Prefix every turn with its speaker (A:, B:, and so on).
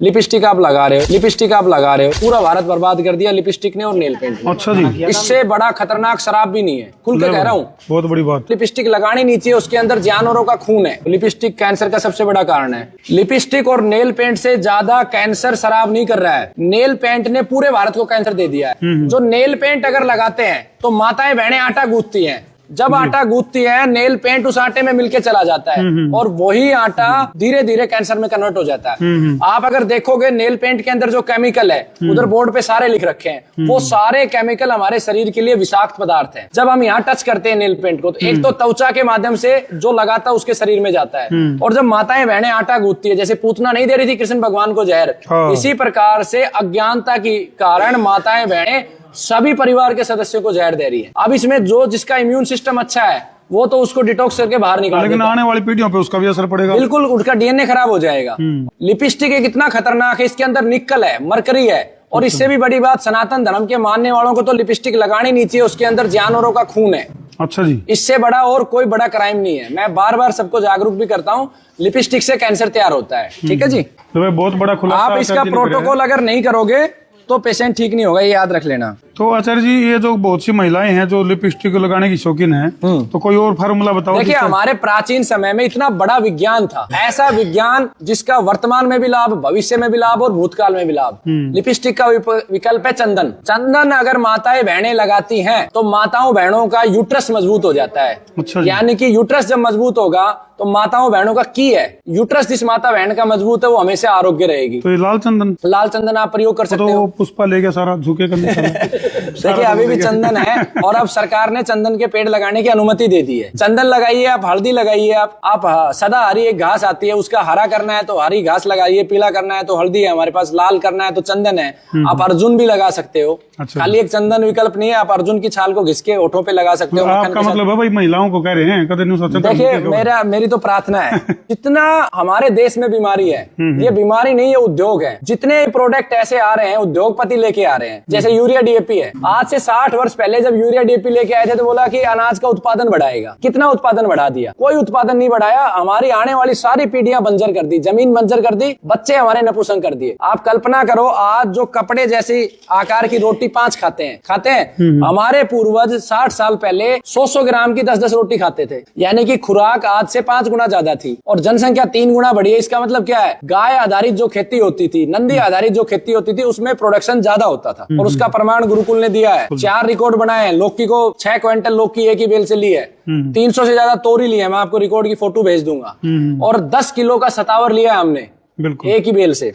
A: Lipstick आप लगा रहे हो, लिपस्टिक आप लगा रहे हो, पूरा भारत बर्बाद कर दिया लिपस्टिक ने और नेल पेंट ने।
B: अच्छा जी,
A: इससे बड़ा खतरनाक शराब भी नहीं है, खुल के कह रहा हूँ।
B: बहुत बड़ी बात।
A: लिपस्टिक लगानी नहीं चाहिए, उसके अंदर जानवरों का खून है। लिपस्टिक कैंसर का सबसे बड़ा कारण है। लिपस्टिक और नेल पेंट से ज्यादा कैंसर शराब नहीं कर रहा है। नेल पेंट ने पूरे भारत को कैंसर दे दिया है। जो नेल पेंट अगर लगाते हैं तो माताएं बहनें आटा गूंथती हैं, जब आटा गूंथती है नेल पेंट उस आटे में मिलके चला जाता है और वही आटा धीरे धीरे कैंसर में कन्वर्ट हो जाता है। आप अगर देखोगे नेल पेंट के अंदर जो केमिकल है, उधर बोर्ड पे सारे लिख रखे हैं, वो सारे केमिकल हमारे शरीर के लिए विषाक्त पदार्थ हैं। जब हम यहाँ टच करते हैं नेल पेंट को तो एक तो त्वचा के माध्यम से जो लगाता है उसके शरीर में जाता है, और जब माताएं बहनें आटा गूंथती है, जैसे पूतना नहीं दे रही थी कृष्ण भगवान को जहर, इसी प्रकार से अज्ञानता के कारण माताएं बहनें सभी परिवार के सदस्यों को जहर दे रही है। अब इसमें जो जिसका इम्यून सिस्टम अच्छा है वो तो उसको डिटॉक्स करके बाहर निकाल
B: लेकिन आने वाली पीढ़ियों पे उसका भी असर पड़ेगा।
A: बिल्कुल, उसका डीएनए खराब हो जाएगा। लिपस्टिक एक इतना खतरनाक है, इसके अंदर निकल है, मरकरी है, और इससे भी बड़ी बात सनातन धर्म के मानने वालों को तो लिपस्टिक लगानी नहीं चाहिए, उसके अंदर जानवरों का खून है।
B: अच्छा जी,
A: इससे बड़ा और कोई बड़ा क्राइम नहीं है। मैं बार बार सबको जागरूक भी करता हूँ, लिपस्टिक से कैंसर तैयार होता है। ठीक है जी,
B: तो भाई बहुत बड़ा खुलासा
A: आप इसका प्रोटोकॉल अगर नहीं करोगे तो पेशेंट ठीक नहीं होगा, ये याद रख लेना।
B: तो आचार्य जी, ये जो बहुत सी महिलाएं हैं जो लिपस्टिक लगाने की शौकीन हैं, तो कोई और फार्मूला बताओ।
A: देखिए, हमारे प्राचीन समय में इतना बड़ा विज्ञान था, ऐसा विज्ञान जिसका वर्तमान में भी लाभ, भविष्य में भी लाभ और भूतकाल में भी लाभ। लिपस्टिक का विकल्प है चंदन। चंदन अगर माताएं बहनें लगाती हैं तो माताओं बहनों का यूट्रस मजबूत हो जाता है।
B: अच्छा,
A: यानी कि यूट्रस जब मजबूत होगा तो माताओं बहनों का की है, यूट्रस जिस माता बहन का मजबूत है वो हमेशा आरोग्य रहेगी।
B: तो ये लाल चंदन,
A: लाल चंदन आप प्रयोग कर सकते हो।
B: पुष्पा ले गया सारा झुके करने।
A: देखिए, अभी भी चंदन है और अब सरकार ने चंदन के पेड़ लगाने की अनुमति दे दी है। चंदन लगाइए, आप हल्दी लगाइए, आप सदा हरी एक घास आती है, उसका हरा करना है तो हरी घास लगाइए, पीला करना है तो हल्दी है हमारे पास, लाल करना है तो चंदन है। आप अर्जुन भी लगा सकते हो।
B: अच्छा,
A: खाली एक चंदन विकल्प नहीं है, आप अर्जुन की छाल को घिस के ओठों पे लगा सकते हो।
B: आपका मतलब है भाई महिलाओं को कह रहे हैं, कदे नहीं सोचा।
A: देखिए, मेरी तो प्रार्थना है, जितना हमारे देश में बीमारी है, ये बीमारी नहीं है, उद्योग है। जितने प्रोडक्ट ऐसे आ रहे हैं उद्योगपति लेके आ रहे हैं, जैसे यूरिया डीएपी है। आज से 60 वर्ष पहले जब यूरिया डीएपी लेके आए थे तो बोला कि अनाज का उत्पादन बढ़ाएगा। कितना उत्पादन बढ़ा दिया? कोई उत्पादन नहीं बढ़ाया। हमारी आने वाली सारी पीढ़ियां बंजर कर दी, जमीन बंजर कर दी, बच्चे हमारे नपुंसक कर दिए। आप कल्पना करो, आज जो कपड़े जैसी आकार की रोटी 5 खाते हैं, हमारे पूर्वज 60 साल पहले 100 ग्राम की 10-10 रोटी खाते थे। यानी कि खुराक आज से 5 गुना ज्यादा थी और जनसंख्या 3 गुना बढ़ी है। इसका मतलब क्या है? गाय आधारित जो खेती होती थी, नंदी आधारित जो खेती होती थी, उसमें प्रोडक्शन ज्यादा होता था और उसका प्रमाण गुरुकुल ने दिया है। 4 रिकॉर्ड बनाए हैं। लौकी को 6 क्विंटल लौकी एक ही बेल से ली है, 300 से ज्यादा तोरी ली है, मैं आपको रिकॉर्ड की फोटो भेज दूंगा, और 10 किलो का सतावर लिया है हमने एक ही बेल से।